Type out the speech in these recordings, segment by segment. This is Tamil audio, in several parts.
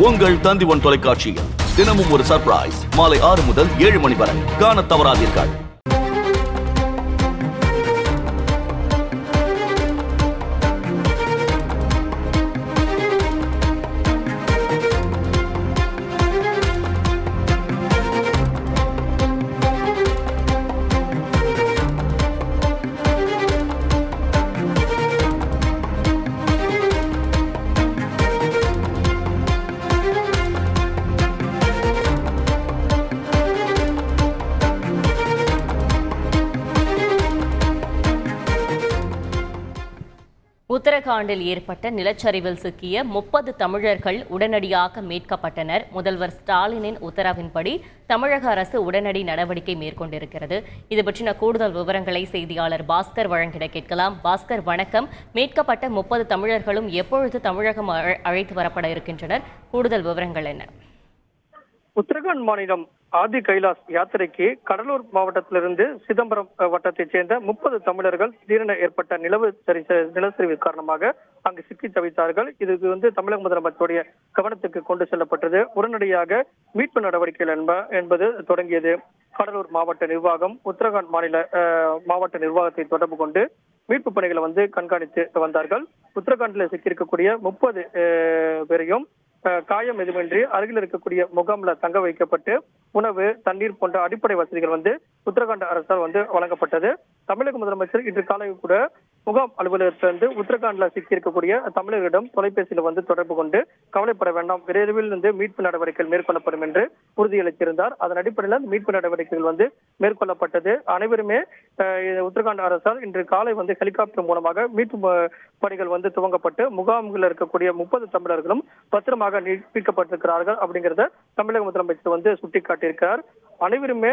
உங்கள் தந்தி1 தொலைக்காட்சியில் தினமும் ஒரு சர்ப்ரைஸ் மாலை 6 முதல் 7 மணி வரை காணத் தவறாதீர்கள். உத்தரகாண்டில் ஏற்பட்ட நிலச்சரிவில் சிக்கிய 30 தமிழர்கள் உடனடியாக மீட்கப்பட்டனர். முதல்வர் ஸ்டாலினின் உத்தரவின்படி தமிழக அரசு உடனடி நடவடிக்கை மேற்கொண்டிருக்கிறது. இது பற்றின கூடுதல் விவரங்களை செய்தியாளர் பாஸ்கர் வழங்கிட கேட்கலாம். பாஸ்கர் வணக்கம். மீட்கப்பட்ட 30 தமிழர்களும் எப்பொழுது தமிழகம் அழைத்து வரப்பட இருக்கின்றனர்? கூடுதல் விவரங்கள் என்ன? உத்தரகாண்ட் மாநிலம் ஆதி கைலாஸ் யாத்திரைக்கு கடலூர் மாவட்டத்திலிருந்து சிதம்பரம் வட்டத்தைச் சேர்ந்த 30 தமிழர்கள் திடீரென ஏற்பட்ட நிலச்சரிவு காரணமாக அங்கு சிக்கி தவித்தார்கள். இது தமிழக முதலமைச்சருடைய கவனத்துக்கு கொண்டு செல்லப்பட்டது. உடனடியாக மீட்பு நடவடிக்கைகள் என்பது தொடங்கியது. கடலூர் மாவட்ட நிர்வாகம் உத்தரகாண்ட் மாவட்ட நிர்வாகத்தை தொடர்பு கொண்டு மீட்பு பணிகளை கண்காணித்து வந்தார்கள். உத்தரகாண்டில் சிக்கியிருக்கக்கூடிய 30 பேரையும் காயம் எதுவுமின்றி அருகில் இருக்கக்கூடிய முகாம்ல தங்க வைக்கப்பட்டு உணவு, தண்ணீர் போன்ற அடிப்படை வசதிகள் உத்தரகாண்ட் அரசால் வழங்கப்பட்டது. தமிழக முதலமைச்சர் இன்று காலை கூட முகாம் அலுவலகத்திலிருந்து உத்தரகாண்ட்ல சிக்கியிருக்கக்கூடிய தமிழர்களிடம் தொலைபேசியில் தொடர்பு கொண்டு கவலைப்பட வேண்டாம், விரைவில் மீட்பு நடவடிக்கைகள் மேற்கொள்ளப்படும் என்று உறுதியளித்திருந்தார். அதன் அடிப்படையில் மீட்பு நடவடிக்கைகள் மேற்கொள்ளப்பட்டது. அனைவருமே உத்தரகாண்ட் அரசால் இன்று காலை ஹெலிகாப்டர் மூலமாக மீட்பு பணிகள் துவங்கப்பட்டு முகாம்களில் இருக்கக்கூடிய 30 தமிழர்களும் பத்திரமாக மீட்கப்பட்டிருக்கிறார்கள் அப்படிங்கிறத தமிழக முதலமைச்சர் சுட்டிக்காட்டியிருக்கிறார். அனைவருமே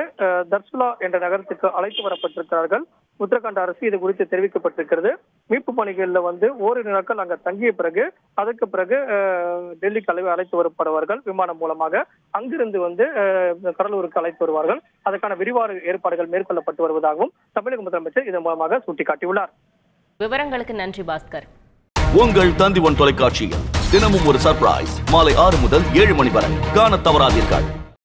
தர்சுலா என்ற நகரத்துக்கு அழைத்து வரப்பட்டிருக்கிறார்கள். உத்தரகாண்ட் அரசு இது குறித்து தெரிவிக்கப்பட்டிருக்கிறது. மீட்பு பணிகளில் ஓரிரு நாட்கள் அங்க தங்கிய பிறகு அதற்கு பிறகு டெல்லிக்கு அழைத்து வரப்படுவார்கள். விமானம் மூலமாக அங்கிருந்து கடலூருக்கு அழைத்து வருவார்கள். அதற்கான விரிவான ஏற்பாடுகள் மேற்கொள்ளப்பட்டு வருவதாகவும் தமிழக முதலமைச்சர் இதன் மூலமாக சுட்டிக்காட்டியுள்ளார். விவரங்களுக்கு நன்றி பாஸ்கர். உங்கள் தந்தி1 தொலைக்காட்சியில் தினமும் ஒரு சர்ப்ரைஸ் மாலை 6 முதல் 7 மணி வரை காணத் தவறாதீர்கள்.